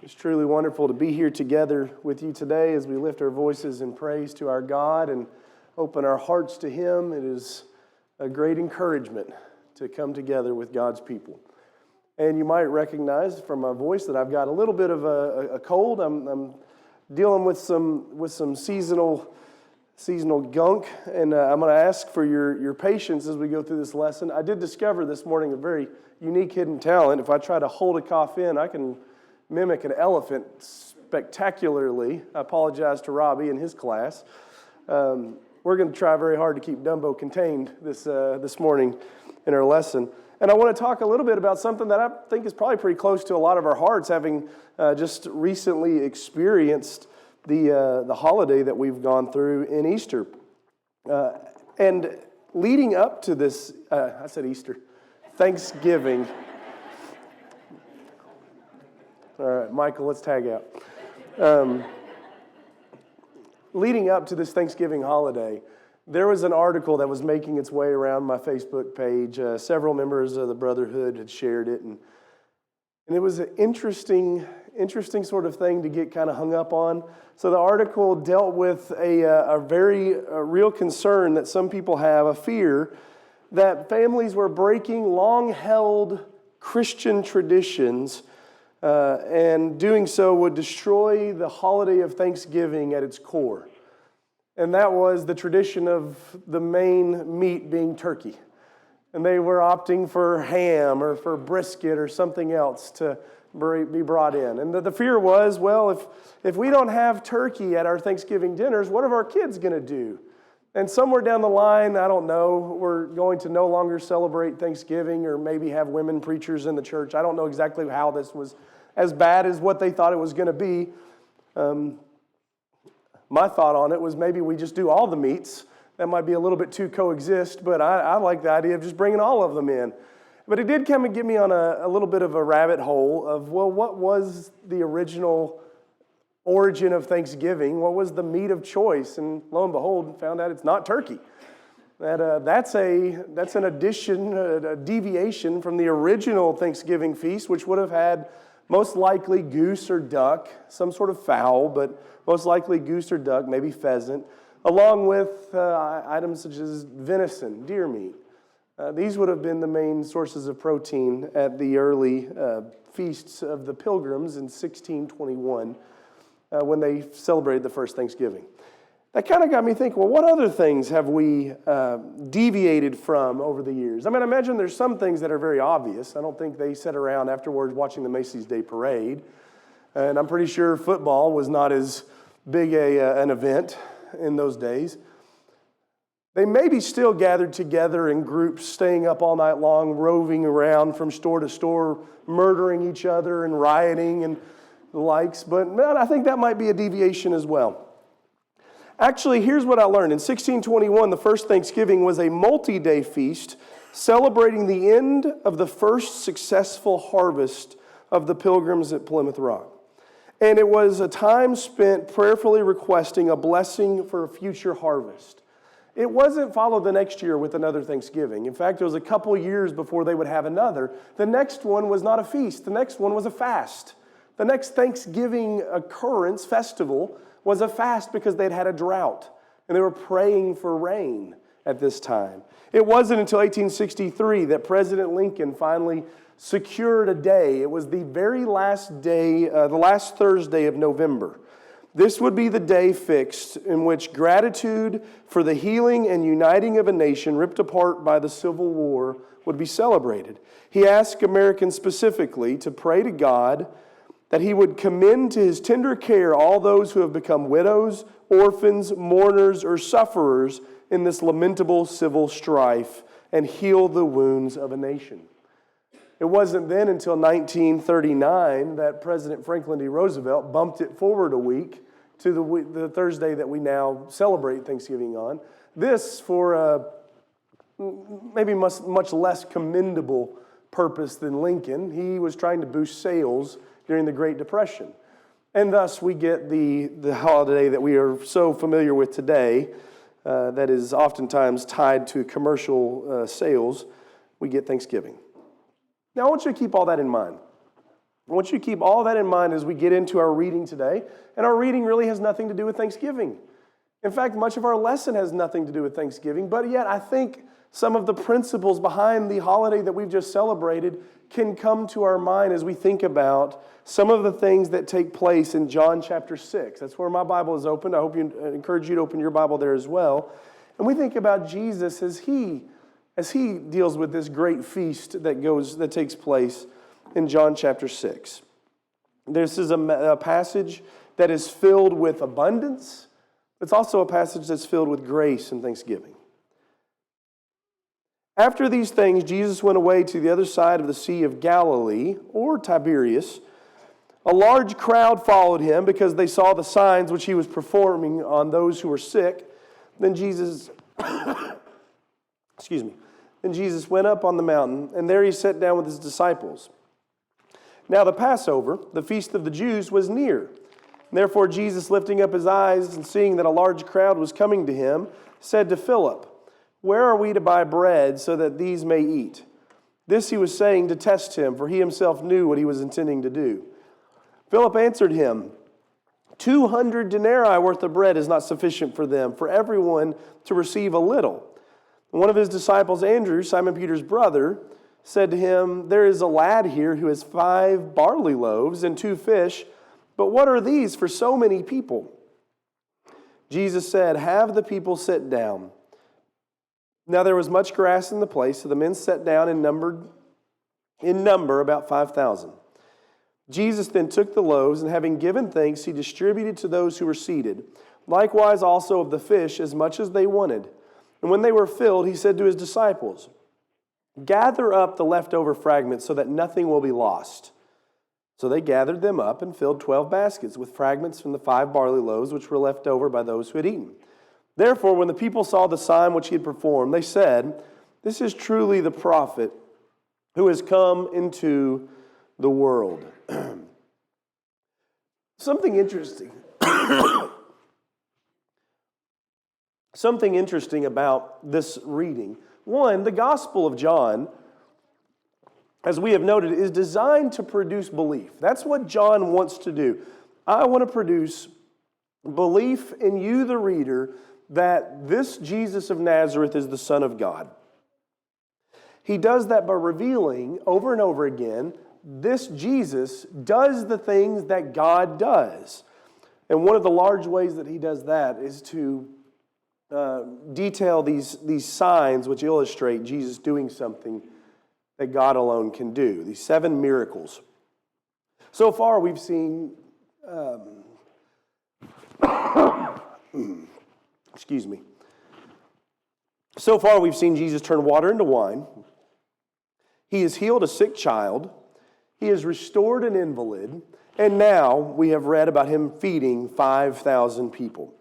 It's truly wonderful to be here together with you today as we lift our voices in praise to our God and open our hearts to Him. It is a great encouragement to come together with God's people. And you might recognize from my voice that I've got a little bit of a cold. I'm dealing with some seasonal gunk, and I'm going to ask for your patience as we go through this lesson. I did discover this morning a very unique hidden talent. If I try to hold a cough in, I can mimic an elephant spectacularly. I apologize to Robbie and his class. We're going to try very hard to keep Dumbo contained this morning in our lesson. And I want to talk a little bit about something that I think is probably pretty close to a lot of our hearts, having just recently experienced the holiday that we've gone through in Easter. And leading up to this, I said Easter, Thanksgiving. All right, Michael, let's tag out. Leading up to this Thanksgiving holiday, there was an article that was making its way around my Facebook page. Several members of the Brotherhood had shared it, and it was an interesting sort of thing to get kind of hung up on. So the article dealt with a very real concern that some people have, a fear that families were breaking long-held Christian traditions, and doing so would destroy the holiday of Thanksgiving at its core. And that was the tradition of the main meat being turkey. And they were opting for ham or for brisket or something else to be brought in. And the fear was, well, if we don't have turkey at our Thanksgiving dinners, what are our kids going to do? And somewhere down the line, I don't know, we're going to no longer celebrate Thanksgiving or maybe have women preachers in the church. I don't know exactly how this was as bad as what they thought it was going to be. My thought on it was maybe we just do all the meats. That might be a little bit too coexist, but I like the idea of just bringing all of them in. But it did come and get me on a little bit of a rabbit hole of, well, what was the original origin of Thanksgiving? What was the meat of choice? And lo and behold, found out it's not turkey. That's an addition, a deviation from the original Thanksgiving feast, which would have had most likely goose or duck, some sort of fowl, but most likely goose or duck, maybe pheasant, along with items such as venison, deer meat. These would have been the main sources of protein at the early feasts of the Pilgrims in 1621 when they celebrated the first Thanksgiving. That kind of got me thinking, well, what other things have we deviated from over the years? I mean, I imagine there's some things that are very obvious. I don't think they sat around afterwards watching the Macy's Day Parade. And I'm pretty sure football was not as big an event in those days. They maybe still gathered together in groups, staying up all night long, roving around from store to store, murdering each other and rioting and the likes. But man, I think that might be a deviation as well. Actually, here's what I learned. In 1621, the first Thanksgiving was a multi-day feast celebrating the end of the first successful harvest of the Pilgrims at Plymouth Rock. And it was a time spent prayerfully requesting a blessing for a future harvest. It wasn't followed the next year with another Thanksgiving. In fact, it was a couple years before they would have another. The next one was not a feast. The next one was a fast. The next Thanksgiving occurrence, festival, was a fast because they'd had a drought. And they were praying for rain at this time. It wasn't until 1863 that President Lincoln finally secured a day. It was the very last day, the last Thursday of November. This would be the day fixed in which gratitude for the healing and uniting of a nation ripped apart by the Civil War would be celebrated. He asked Americans specifically to pray to God that He would commend to His tender care all those who have become widows, orphans, mourners, or sufferers in this lamentable civil strife and heal the wounds of a nation. It wasn't then until 1939 that President Franklin D. Roosevelt bumped it forward a week to the Thursday that we now celebrate Thanksgiving on. This for maybe much less commendable purpose than Lincoln. He was trying to boost sales during the Great Depression. And thus we get the holiday that we are so familiar with today that is oftentimes tied to commercial sales. We get Thanksgiving. Now I want you to keep all that in mind. I want you to keep all that in mind as we get into our reading today. And our reading really has nothing to do with Thanksgiving. In fact, much of our lesson has nothing to do with Thanksgiving, but yet I think some of the principles behind the holiday that we've just celebrated can come to our mind as we think about some of the things that take place in John chapter 6. That's where my Bible is open. I encourage you to open your Bible there as well. And we think about Jesus as he deals with this great feast that takes place in John chapter 6. This is a passage that is filled with abundance. It's also a passage that's filled with grace and thanksgiving. After these things, Jesus went away to the other side of the Sea of Galilee, or Tiberias. A large crowd followed him because they saw the signs which he was performing on those who were sick. Then Jesus went up on the mountain, and there he sat down with his disciples. Now the Passover, the feast of the Jews, was near. Therefore Jesus, lifting up his eyes and seeing that a large crowd was coming to him, said to Philip, "Where are we to buy bread so that these may eat?" This he was saying to test him, for he himself knew what he was intending to do. Philip answered him, 200 denarii worth of bread is not sufficient for them, for everyone to receive a little. And one of his disciples, Andrew, Simon Peter's brother, said to him, "There is a lad here who has 5 barley loaves and 2 fish, but what are these for so many people?" Jesus said, "Have the people sit down." Now there was much grass in the place, so the men sat down in number about 5,000. Jesus then took the loaves, and having given thanks, he distributed to those who were seated, likewise also of the fish as much as they wanted. And when they were filled, he said to his disciples, "Gather up the leftover fragments so that nothing will be lost." So they gathered them up and filled 12 baskets with fragments from the 5 barley loaves which were left over by those who had eaten. Therefore, when the people saw the sign which he had performed, they said, "This is truly the prophet who has come into the world." Something interesting. Something interesting about this reading. One, the Gospel of John, as we have noted, is designed to produce belief. That's what John wants to do. I want to produce belief in you, the reader, that this Jesus of Nazareth is the Son of God. He does that by revealing over and over again, this Jesus does the things that God does. And one of the large ways that he does that is to detail these signs which illustrate Jesus doing something that God alone can do. These 7 miracles. So far we've seen, So far we've seen Jesus turn water into wine. He has healed a sick child. He has restored an invalid. And now we have read about him feeding 5,000 people.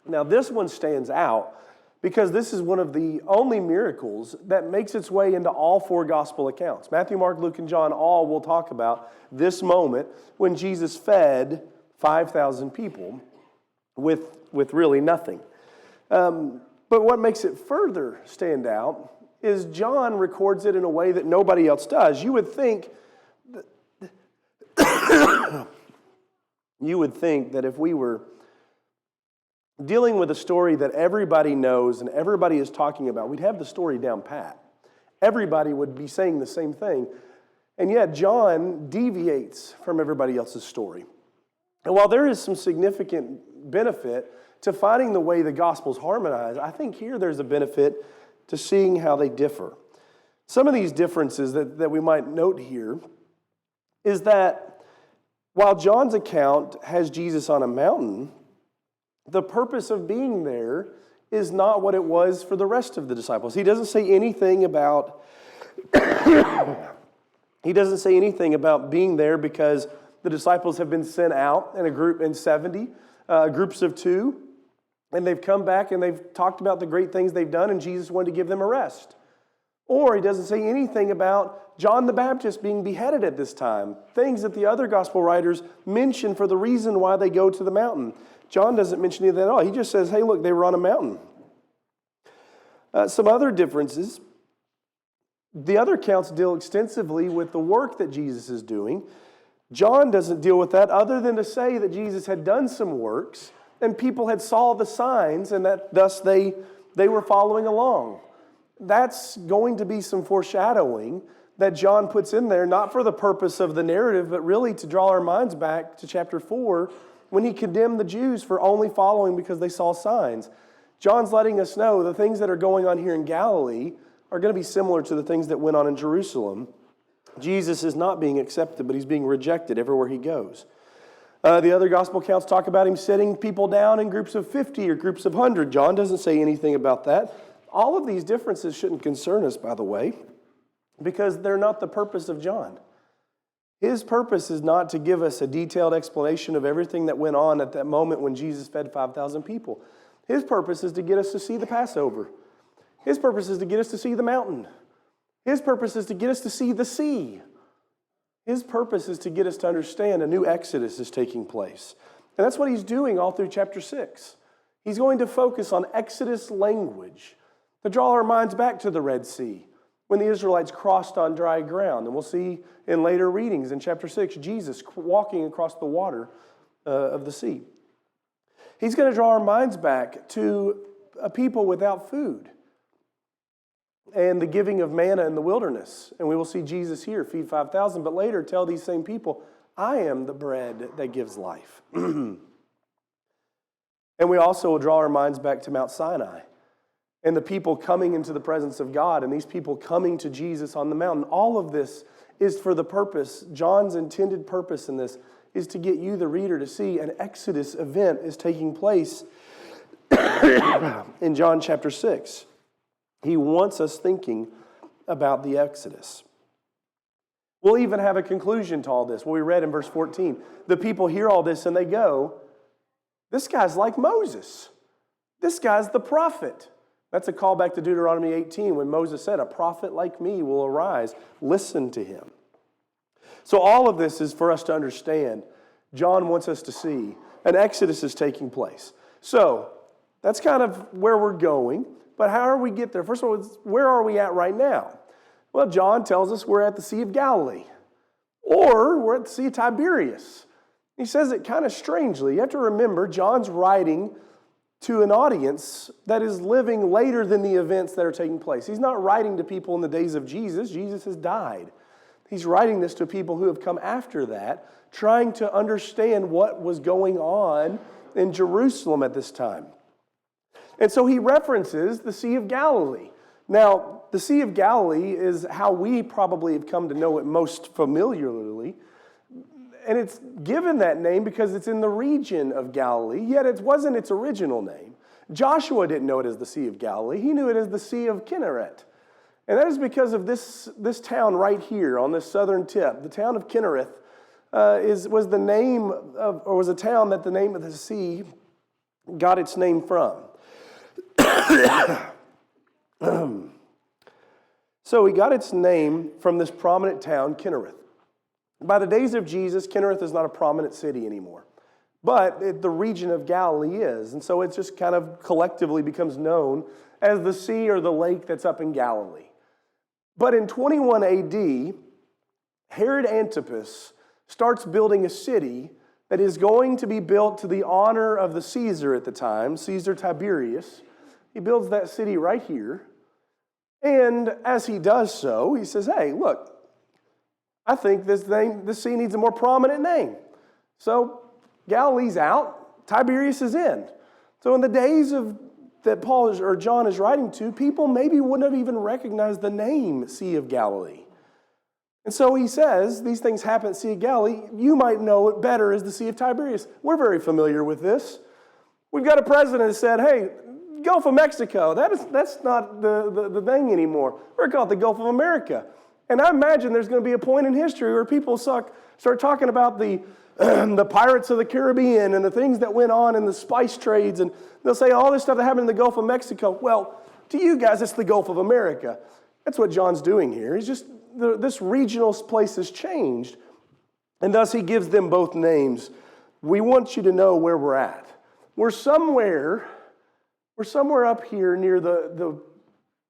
Now this one stands out because this is one of the only miracles that makes its way into all 4 gospel accounts. Matthew, Mark, Luke, and John all will talk about this moment when Jesus fed 5,000 people with really nothing. But what makes it further stand out is John records it in a way that nobody else does. You would think that if we were dealing with a story that everybody knows and everybody is talking about, we'd have the story down pat. Everybody would be saying the same thing. And yet John deviates from everybody else's story. And while there is some significant benefit to finding the way the Gospels harmonize, I think here there's a benefit to seeing how they differ. Some of these differences that we might note here is that while John's account has Jesus on a mountain, the purpose of being there is not what it was for the rest of the disciples. He doesn't say anything about being there because the disciples have been sent out in a group in 70, groups of 2, and they've come back and they've talked about the great things they've done, and Jesus wanted to give them a rest. Or he doesn't say anything about John the Baptist being beheaded at this time, things that the other gospel writers mention for the reason why they go to the mountain. John doesn't mention any of that at all. He just says, hey, look, they were on a mountain. Some other differences. The other accounts deal extensively with the work that Jesus is doing. John doesn't deal with that other than to say that Jesus had done some works and people had saw the signs and that thus they were following along. That's going to be some foreshadowing that John puts in there, not for the purpose of the narrative, but really to draw our minds back to chapter 4 when he condemned the Jews for only following because they saw signs. John's letting us know the things that are going on here in Galilee are going to be similar to the things that went on in Jerusalem. Jesus is not being accepted, but he's being rejected everywhere he goes. The other gospel accounts talk about him sitting people down in groups of 50 or groups of 100. John doesn't say anything about that. All of these differences shouldn't concern us, by the way, because they're not the purpose of John. His purpose is not to give us a detailed explanation of everything that went on at that moment when Jesus fed 5,000 people. His purpose is to get us to see the Passover. His purpose is to get us to see the mountain. His purpose is to get us to see the sea. His purpose is to get us to understand a new exodus is taking place. And that's what he's doing all through chapter 6. He's going to focus on Exodus language to draw our minds back to the Red Sea when the Israelites crossed on dry ground. And we'll see in later readings in chapter 6, Jesus walking across the water of the sea. He's going to draw our minds back to a people without food and the giving of manna in the wilderness. And we will see Jesus here feed 5,000, but later tell these same people, I am the bread that gives life. And we also will draw our minds back to Mount Sinai and the people coming into the presence of God and these people coming to Jesus on the mountain. All of this is for the purpose, John's intended purpose in this is to get you, the reader, to see an Exodus event is taking place in John chapter 6. He wants us thinking about the Exodus. We'll even have a conclusion to all this. What we read in verse 14. The people hear all this and they go, this guy's like Moses. This guy's the prophet. That's a callback to Deuteronomy 18 when Moses said, a prophet like me will arise. Listen to him. So all of this is for us to understand. John wants us to see an Exodus is taking place. So that's kind of where we're going. But how do we get there? First of all, where are we at right now? Well, John tells us we're at the Sea of Galilee. Or we're at the Sea of Tiberias. He says it kind of strangely. You have to remember, John's writing to an audience that is living later than the events that are taking place. He's not writing to people in the days of Jesus. Jesus has died. He's writing this to people who have come after that, trying to understand what was going on in Jerusalem at this time. And so he references the Sea of Galilee. Now, the Sea of Galilee is how we probably have come to know it most familiarly. And it's given that name because it's in the region of Galilee, yet it wasn't its original name. Joshua didn't know it as the Sea of Galilee. He knew it as the Sea of Kinneret. And that is because of this town right here on this southern tip. The town of Kinnereth was the name of, or was a town that the name of the sea got its name from. So he got its name from this prominent town, Kinnereth. By the days of Jesus, Kinnereth is not a prominent city anymore. But the region of Galilee is. And so it just kind of collectively becomes known as the sea or the lake that's up in Galilee. But in 21 AD, Herod Antipas starts building a city that is going to be built to the honor of the Caesar at the time, Caesar Tiberius. He builds that city right here. And as he does so, he says, hey, look, I think this sea needs a more prominent name. So Galilee's out, Tiberias is in. So in the days that Paul or John is writing to, people maybe wouldn't have even recognized the name Sea of Galilee. And so he says, these things happen at Sea of Galilee. You might know it better as the Sea of Tiberias. We're very familiar with this. We've got a president who said, hey, Gulf of Mexico, that's not the thing anymore. We're called the Gulf of America. And I imagine there's going to be a point in history where people start talking about the pirates of the Caribbean and the things that went on in the spice trades. And they'll say all this stuff that happened in the Gulf of Mexico. Well, to you guys, it's the Gulf of America. That's what John's doing here. He's just, this regional place has changed. And thus he gives them both names. We want you to know where we're at. We're somewhere up here near the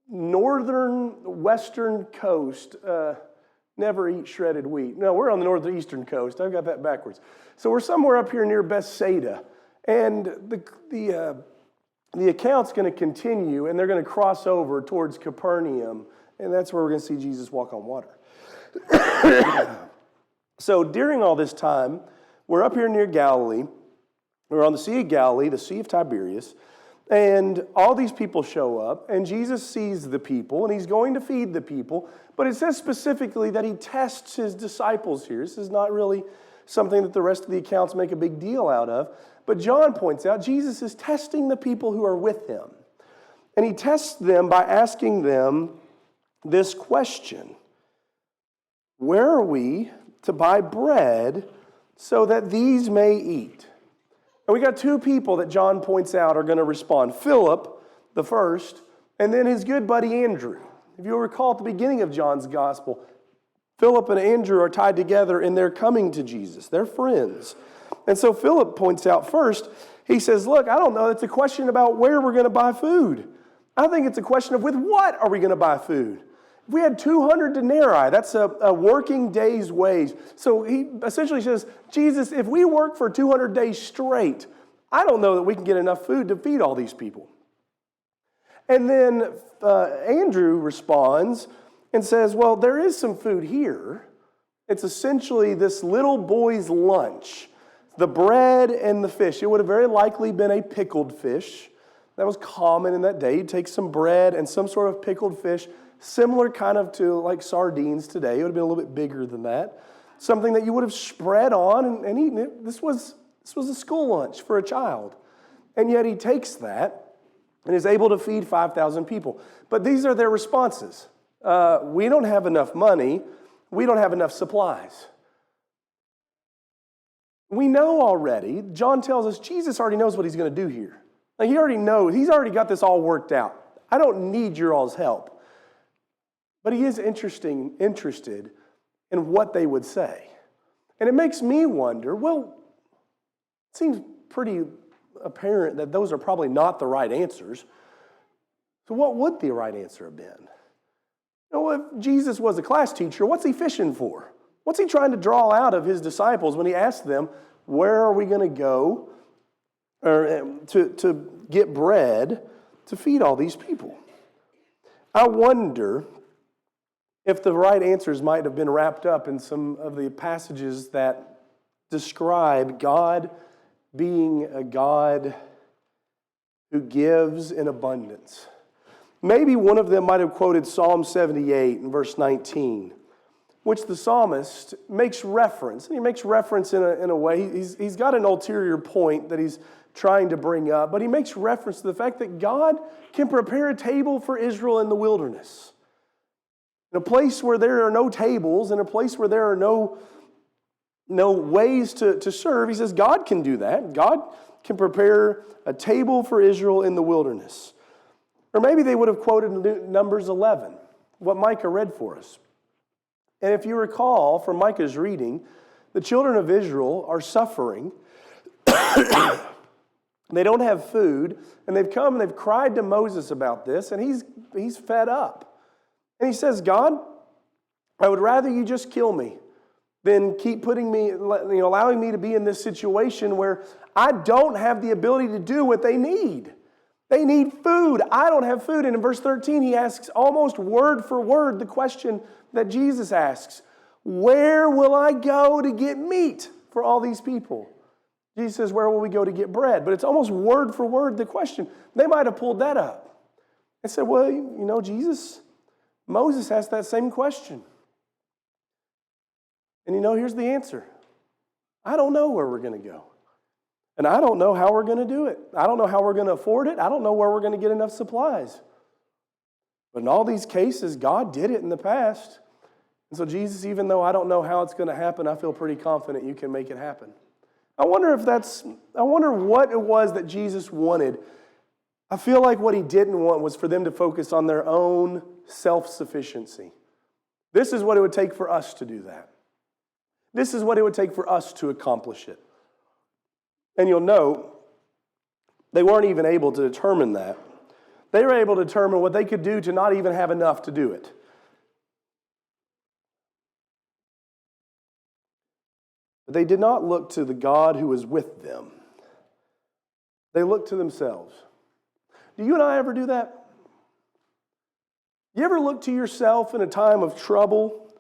northern western coast. Never eat shredded wheat. No, we're on the northeastern coast. I've got that backwards. So we're somewhere up here near Bethsaida. And the account's going to continue, and they're going to cross over towards Capernaum. And that's where we're going to see Jesus walk on water. So during all this time, we're up here near Galilee. We're on the Sea of Galilee, the Sea of Tiberias. And all these people show up, and Jesus sees the people, and he's going to feed the people. But it says specifically that he tests his disciples here. This is not really something that the rest of the accounts make a big deal out of. But John points out Jesus is testing the people who are with him. And he tests them by asking them this question: where are we to buy bread so that these may eat? And we got two people that John points out are going to respond. Philip, the first, and then his good buddy Andrew. If you'll recall at the beginning of John's gospel, Philip and Andrew are tied together and they're coming to Jesus. They're friends. And so Philip points out first, he says, look, I don't know, it's a question about where we're going to buy food. I think it's a question of with what are we going to buy food? If we had 200 denarii, that's a working day's wage. So he essentially says, Jesus, if we work for 200 days straight, I don't know that we can get enough food to feed all these people. And then Andrew responds and says, well, there is some food here. It's essentially this little boy's lunch, the bread and the fish. It would have very likely been a pickled fish. That was common in that day. You'd take some bread and some sort of pickled fish, similar kind of to like sardines today. It would have been a little bit bigger than that. Something that you would have spread on and eaten it. This was a school lunch for a child. And yet he takes that and is able to feed 5,000 people. But these are their responses. We don't have enough money. We don't have enough supplies. We know already, John tells us Jesus already knows what he's going to do here. Like he already knows, he's already got this all worked out. I don't need your all's help. But he is interested in what they would say. And it makes me wonder, well, it seems pretty apparent that those are probably not the right answers. So what would the right answer have been? If Jesus was a class teacher, what's he fishing for? What's he trying to draw out of his disciples when he asks them, where are we going to go to get bread to feed all these people? I wonder if the right answers might have been wrapped up in some of the passages that describe God being a God who gives in abundance. Maybe one of them might have quoted Psalm 78 in verse 19, which the psalmist makes reference. And he makes reference in a way, he's got an ulterior point that he's trying to bring up, but he makes reference to the fact that God can prepare a table for Israel in the wilderness. In a place where there are no tables, in a place where there are no ways to serve, he says God can do that. God can prepare a table for Israel in the wilderness. Or maybe they would have quoted Numbers 11, what Micah read for us. And if you recall from Micah's reading, the children of Israel are suffering. They don't have food, and they've come and they've cried to Moses about this, and he's fed up. And he says, God, I would rather you just kill me than keep allowing me to be in this situation where I don't have the ability to do what they need. They need food. I don't have food. And in verse 13, he asks almost word for word the question that Jesus asks, where will I go to get meat for all these people? Jesus says, where will we go to get bread? But it's almost word for word the question. They might have pulled that up and said, well, Jesus, Moses asked that same question. And here's the answer. I don't know where we're going to go. And I don't know how we're going to do it. I don't know how we're going to afford it. I don't know where we're going to get enough supplies. But in all these cases, God did it in the past. And so Jesus, even though I don't know how it's going to happen, I feel pretty confident you can make it happen. I wonder what it was that Jesus wanted. I feel like what he didn't want was for them to focus on their own self-sufficiency. This is what it would take for us to do that. This is what it would take for us to accomplish it. And you'll note, they weren't even able to determine that. They were able to determine what they could do to not even have enough to do it. But they did not look to the God who was with them. They looked to themselves. Do you and I ever do that? You ever look to yourself in a time of trouble,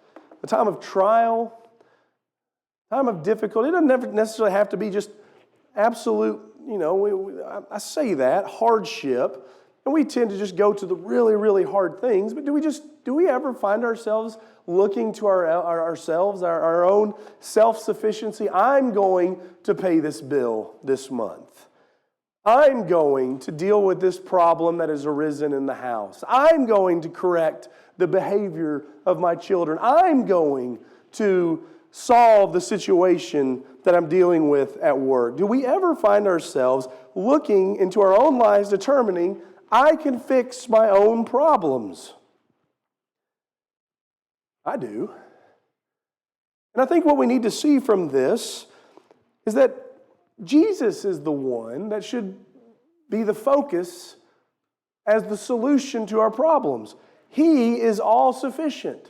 a time of trial, a time of difficulty? It doesn't necessarily have to be just absolute, I say that, hardship. And we tend to just go to the really, really hard things. But do we ever find ourselves looking to ourselves, our own self-sufficiency? I'm going to pay this bill this month. I'm going to deal with this problem that has arisen in the house. I'm going to correct the behavior of my children. I'm going to solve the situation that I'm dealing with at work. Do we ever find ourselves looking into our own lives, determining, I can fix my own problems? I do. And I think what we need to see from this is that Jesus is the one that should be the focus as the solution to our problems. He is all sufficient.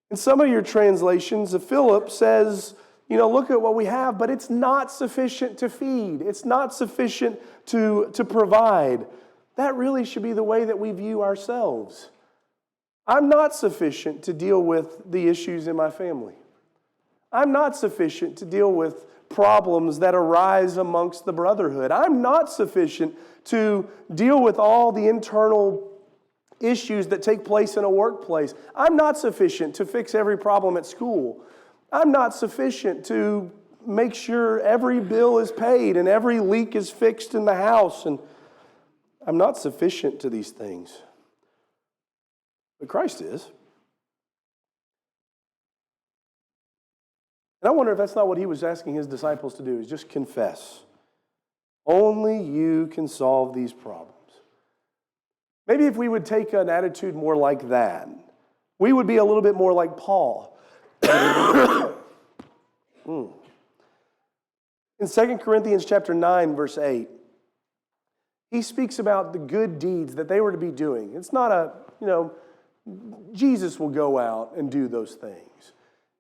In some of your translations, Philip says, look at what we have, but it's not sufficient to feed. It's not sufficient to provide. That really should be the way that we view ourselves. I'm not sufficient to deal with the issues in my family. I'm not sufficient to deal with problems that arise amongst the brotherhood. I'm not sufficient to deal with all the internal issues that take place in a workplace. I'm not sufficient to fix every problem at school. I'm not sufficient to make sure every bill is paid and every leak is fixed in the house. And I'm not sufficient to these things. But Christ is. And I wonder if that's not what he was asking his disciples to do, is just confess. Only you can solve these problems. Maybe if we would take an attitude more like that, we would be a little bit more like Paul. In 2 Corinthians chapter 9, verse 8, he speaks about the good deeds that they were to be doing. It's not Jesus will go out and do those things.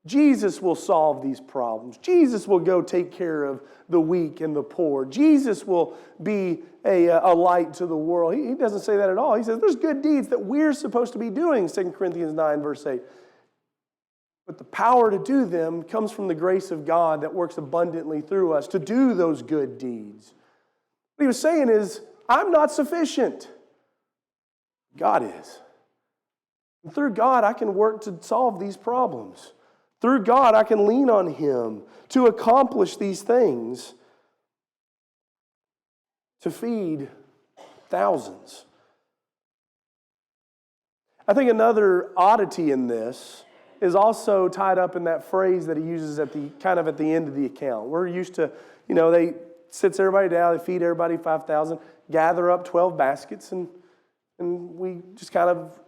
Jesus will solve these problems. Jesus will go take care of the weak and the poor. Jesus will be a light to the world. He doesn't say that at all. He says there's good deeds that we're supposed to be doing, 2 Corinthians 9, verse 8. But the power to do them comes from the grace of God that works abundantly through us to do those good deeds. What he was saying is, I'm not sufficient. God is. And through God, I can work to solve these problems. Through God, I can lean on Him to accomplish these things, to feed thousands. I think another oddity in this is also tied up in that phrase that he uses at the end of the account. We're used to, they sits everybody down, they feed everybody 5,000, gather up 12 baskets, and we just kind of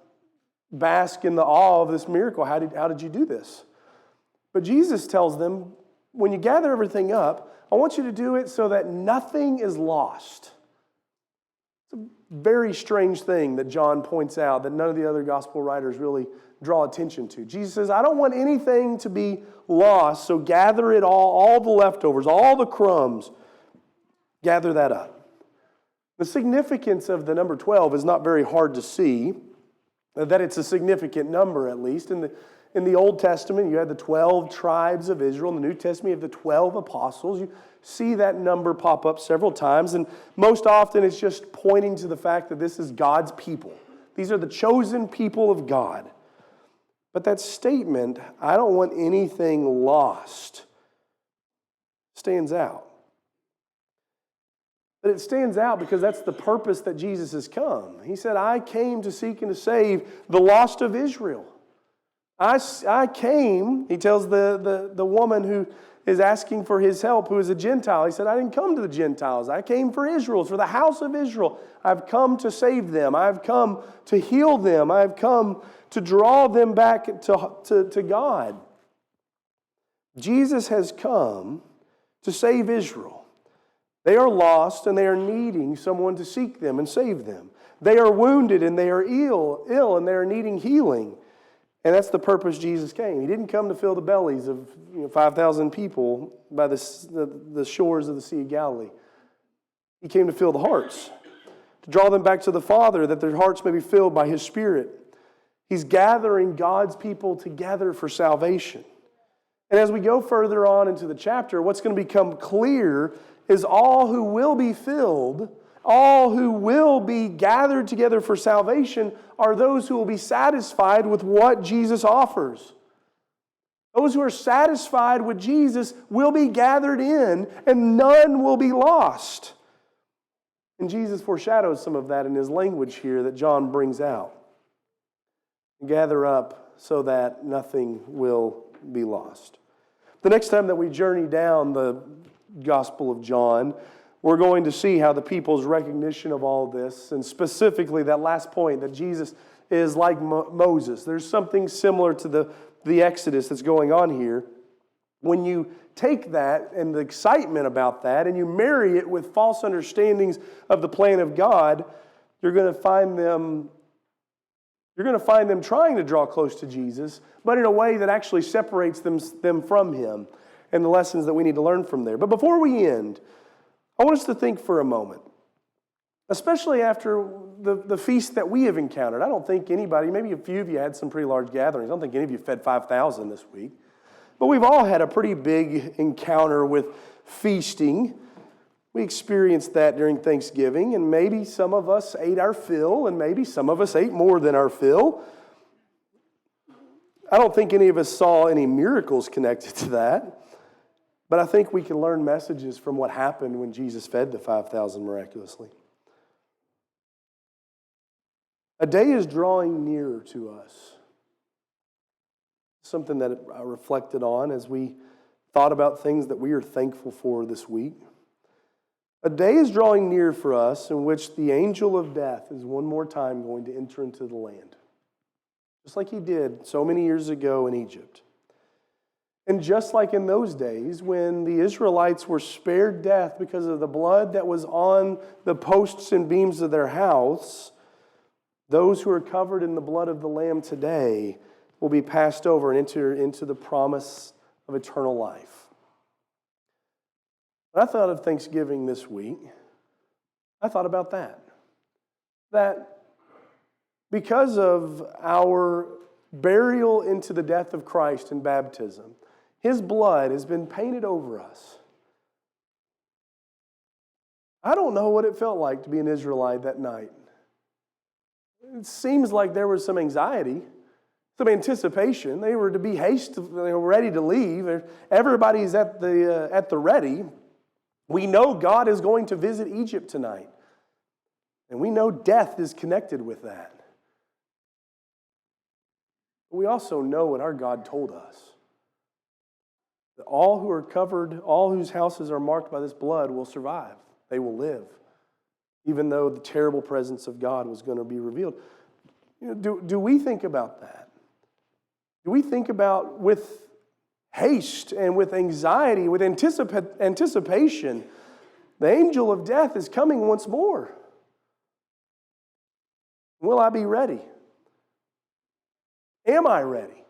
bask in the awe of this miracle. How did you do this? But Jesus tells them, when you gather everything up, I want you to do it so that nothing is lost. It's a very strange thing that John points out that none of the other gospel writers really draw attention to. Jesus says, I don't want anything to be lost, so gather it all the leftovers, all the crumbs, gather that up. The significance of the number 12 is not very hard to see, that it's a significant number at least. In the Old Testament, you had the 12 tribes of Israel. In the New Testament, you have the 12 apostles. You see that number pop up several times, and most often it's just pointing to the fact that this is God's people. These are the chosen people of God. But that statement, I don't want anything lost, stands out. But it stands out because that's the purpose that Jesus has come. He said, I came to seek and to save the lost of Israel. I came, he tells the woman who is asking for his help, who is a Gentile. He said, I didn't come to the Gentiles. I came for Israel, for the house of Israel. I've come to save them. I've come to heal them. I've come to draw them back to God. Jesus has come to save Israel. They are lost and they are needing someone to seek them and save them. They are wounded and they are ill and they are needing healing. And that's the purpose Jesus came. He didn't come to fill the bellies of 5,000 people by the shores of the Sea of Galilee. He came to fill the hearts, to draw them back to the Father, that their hearts may be filled by His Spirit. He's gathering God's people together for salvation. And as we go further on into the chapter, what's going to become clear is all who will be filled, all who will be gathered together for salvation are those who will be satisfied with what Jesus offers. Those who are satisfied with Jesus will be gathered in, and none will be lost. And Jesus foreshadows some of that in His language here that John brings out. Gather up so that nothing will be lost. The next time that we journey down the Gospel of John, we're going to see how the people's recognition of all this, and specifically that last point that Jesus is like Moses. There's something similar to the Exodus that's going on here. When you take that and the excitement about that and you marry it with false understandings of the plan of God, you're going to find them trying to draw close to Jesus, but in a way that actually separates them from Him and the lessons that we need to learn from there. But before we end, I want us to think for a moment, especially after the feast that we have encountered. I don't think anybody, maybe a few of you had some pretty large gatherings. I don't think any of you fed 5,000 this week. But we've all had a pretty big encounter with feasting. We experienced that during Thanksgiving, and maybe some of us ate our fill, and maybe some of us ate more than our fill. I don't think any of us saw any miracles connected to that, but I think we can learn messages from what happened when Jesus fed the 5,000 miraculously. A day is drawing nearer to us. Something that I reflected on as we thought about things that we are thankful for this week. A day is drawing near for us in which the angel of death is one more time going to enter into the land, just like he did so many years ago in Egypt. And just like in those days when the Israelites were spared death because of the blood that was on the posts and beams of their house, those who are covered in the blood of the Lamb today will be passed over and enter into the promise of eternal life. When I thought of Thanksgiving this week, I thought about that. That because of our burial into the death of Christ in baptism, His blood has been painted over us. I don't know what it felt like to be an Israelite that night. It seems like there was some anxiety, some anticipation. They were to be ready to leave. Everybody's at the ready. We know God is going to visit Egypt tonight. And we know death is connected with that. We also know what our God told us. That all who are covered, all whose houses are marked by this blood will survive. They will live. Even though the terrible presence of God was going to be revealed. Do we think about that? Do we think about with haste and with anxiety, with anticipation, the angel of death is coming once more? Will I be ready? Am I ready?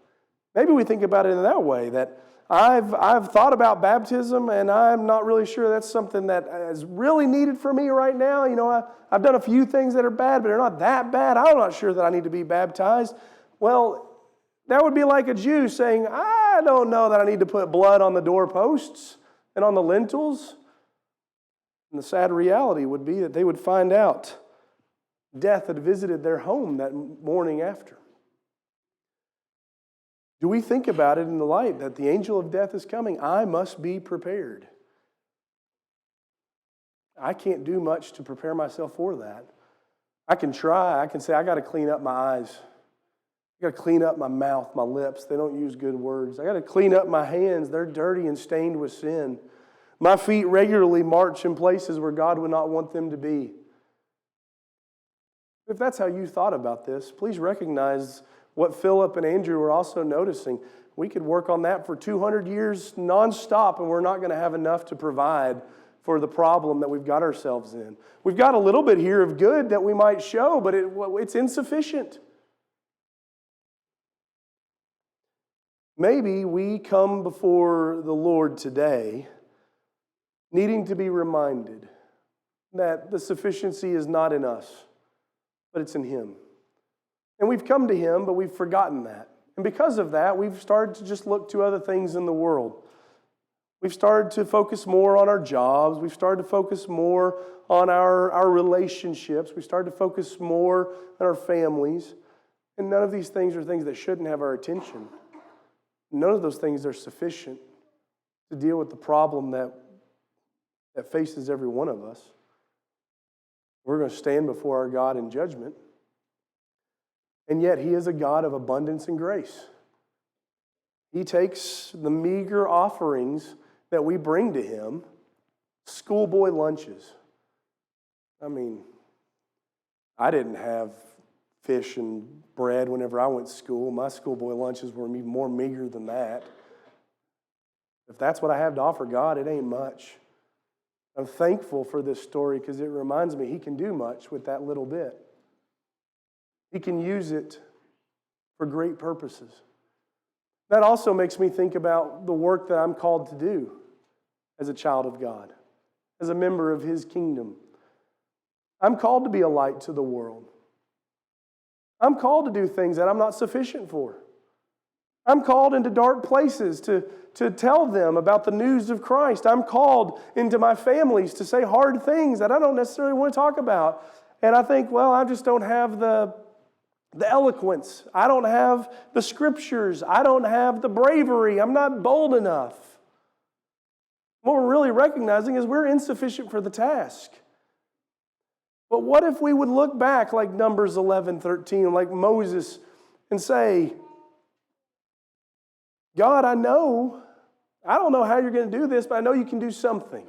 Maybe we think about it in that way, that I've thought about baptism and I'm not really sure that's something that is really needed for me right now. I've done a few things that are bad, but they're not that bad. I'm not sure that I need to be baptized. Well, that would be like a Jew saying, I don't know that I need to put blood on the doorposts and on the lintels. And the sad reality would be that they would find out death had visited their home that morning after. Do we think about it in the light that the angel of death is coming? I must be prepared. I can't do much to prepare myself for that. I can try. I can say, I got to clean up my eyes. I got to clean up my mouth, my lips. They don't use good words. I got to clean up my hands. They're dirty and stained with sin. My feet regularly march in places where God would not want them to be. If that's how you thought about this, please recognize what Philip and Andrew were also noticing. We could work on that for 200 years nonstop, and we're not going to have enough to provide for the problem that we've got ourselves in. We've got a little bit here of good that we might show, but it's insufficient. Maybe we come before the Lord today needing to be reminded that the sufficiency is not in us, but it's in Him. And we've come to Him, but we've forgotten that. And because of that, we've started to just look to other things in the world. We've started to focus more on our jobs. We've started to focus more on our relationships. We started to focus more on our families. And none of these things are things that shouldn't have our attention. None of those things are sufficient to deal with the problem that faces every one of us. We're going to stand before our God in judgment. And yet He is a God of abundance and grace. He takes the meager offerings that we bring to Him, schoolboy lunches. I mean, I didn't have fish and bread whenever I went to school. My schoolboy lunches were even more meager than that. If that's what I have to offer God, it ain't much. I'm thankful for this story because it reminds me He can do much with that little bit. He can use it for great purposes. That also makes me think about the work that I'm called to do as a child of God, as a member of His kingdom. I'm called to be a light to the world. I'm called to do things that I'm not sufficient for. I'm called into dark places to tell them about the news of Christ. I'm called into my families to say hard things that I don't necessarily want to talk about. And I think, well, I just don't have the eloquence. I don't have the scriptures. I don't have the bravery. I'm not bold enough. What we're really recognizing is we're insufficient for the task. But what if we would look back like Numbers 11:13, like Moses, and say, God, I don't know how you're going to do this, but I know you can do something.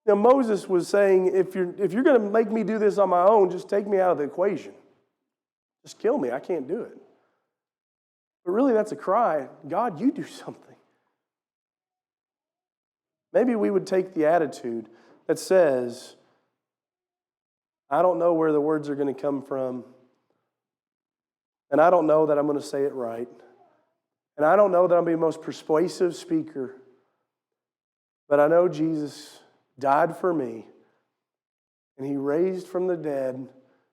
Now, Moses was saying, if you're going to make me do this on my own, just take me out of the equation. Just kill me. I can't do it. But really, that's a cry. God, you do something. Maybe we would take the attitude that says, I don't know where the words are going to come from, and I don't know that I'm going to say it right, and I don't know that I'm going to be the most persuasive speaker, but I know Jesus died for me, and He raised from the dead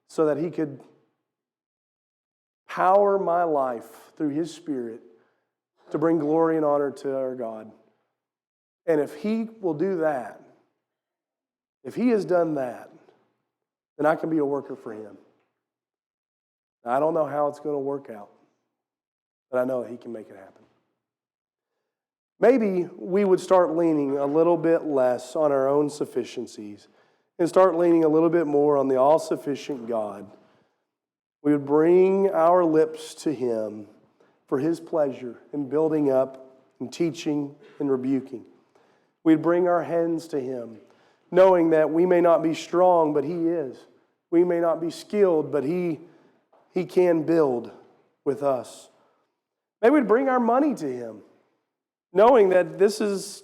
so that He could power my life through His Spirit to bring glory and honor to our God. And if He will do that, if He has done that, then I can be a worker for Him. Now, I don't know how it's going to work out, but I know that He can make it happen. Maybe we would start leaning a little bit less on our own sufficiencies and start leaning a little bit more on the all-sufficient God. We would bring our lips to Him for His pleasure in building up and teaching and rebuking. We'd bring our hands to Him, knowing that we may not be strong, but He is. We may not be skilled, but He can build with us. Maybe we'd bring our money to Him, knowing that this is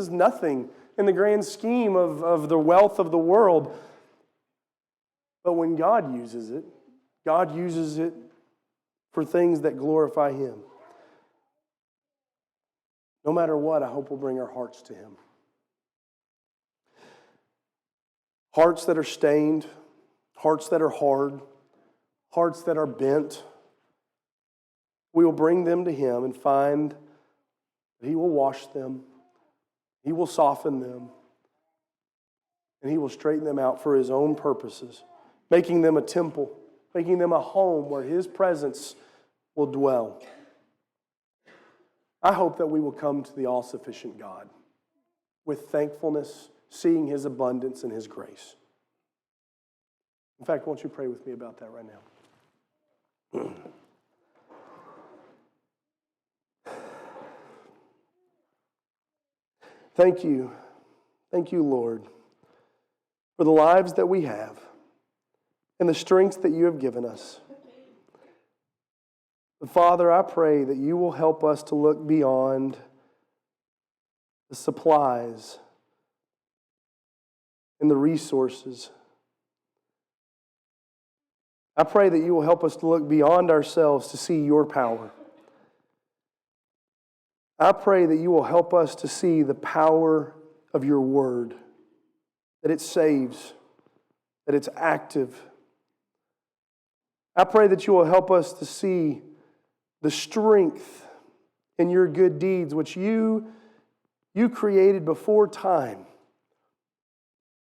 nothing in the grand scheme of the wealth of the world. But when God uses it for things that glorify Him. No matter what, I hope we'll bring our hearts to Him. Hearts that are stained, hearts that are hard, hearts that are bent. We will bring them to Him and find that He will wash them, He will soften them, and He will straighten them out for His own purposes, making them a temple, making them a home where His presence will dwell. I hope that we will come to the all-sufficient God with thankfulness, seeing His abundance and His grace. In fact, won't you pray with me about that right now? Thank you, Lord, for the lives that we have and the strength that you have given us. But Father, I pray that you will help us to look beyond the supplies and the resources. I pray that you will help us to look beyond ourselves to see your power. I pray that you will help us to see the power of your word, that it saves, that it's active. I pray that you will help us to see the strength in your good deeds, which you created before time.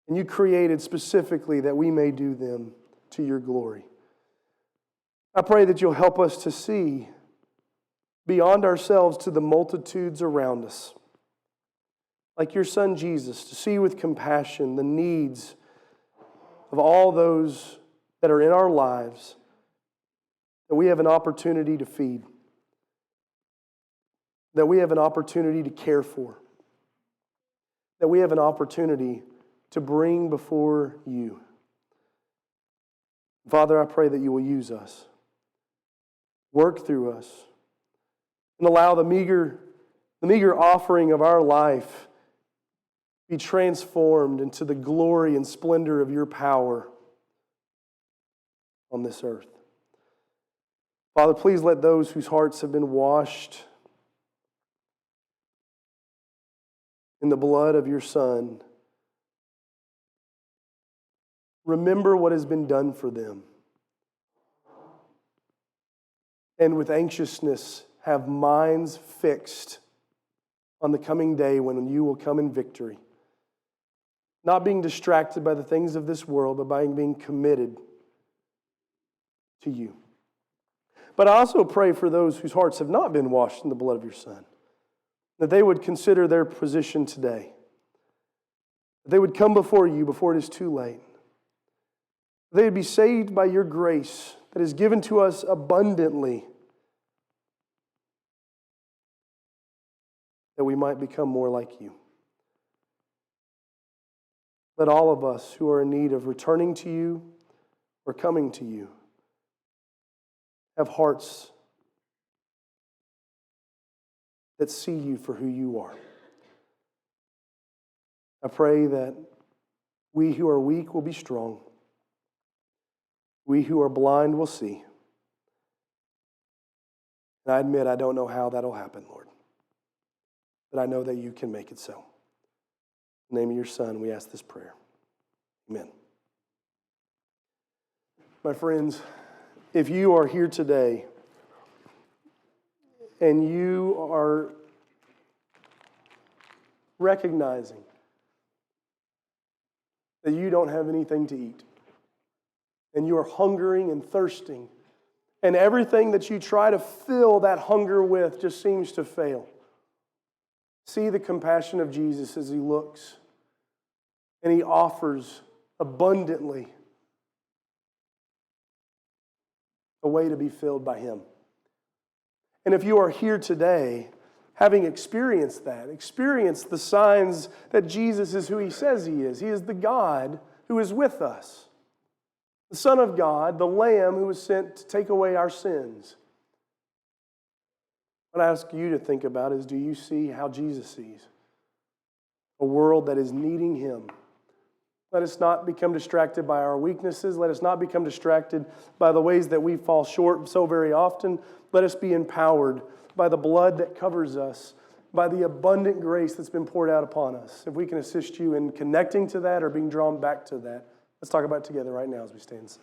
And you created specifically that we may do them to your glory. I pray that you'll help us to see beyond ourselves to the multitudes around us. Like your son Jesus, to see with compassion the needs of all those that are in our lives that we have an opportunity to feed, that we have an opportunity to care for, that we have an opportunity to bring before you. Father, I pray that you will use us, work through us, and allow the meager offering of our life be transformed into the glory and splendor of your power on this earth. Father, please let those whose hearts have been washed in the blood of your Son remember what has been done for them, and with anxiousness have minds fixed on the coming day when you will come in victory. Not being distracted by the things of this world, but by being committed to you. But I also pray for those whose hearts have not been washed in the blood of your Son, that they would consider their position today. That they would come before you before it is too late. They would be saved by your grace that is given to us abundantly, that we might become more like you. Let all of us who are in need of returning to you or coming to you have hearts that see you for who you are. I pray that we who are weak will be strong. We who are blind will see. And I admit I don't know how that'll happen, Lord. But I know that you can make it so. In the name of your Son, we ask this prayer. Amen. My friends, if you are here today and you are recognizing that you don't have anything to eat, and you are hungering and thirsting, and everything that you try to fill that hunger with just seems to fail, see the compassion of Jesus as he looks and he offers abundantly a way to be filled by him. And if you are here today, having experienced that, experienced the signs that Jesus is who he says he is the God who is with us, the Son of God, the Lamb who was sent to take away our sins. What I ask you to think about is, do you see how Jesus sees? A world that is needing him. Let us not become distracted by our weaknesses. Let us not become distracted by the ways that we fall short so very often. Let us be empowered by the blood that covers us, by the abundant grace that's been poured out upon us. If we can assist you in connecting to that or being drawn back to that, let's talk about it together right now as we stand.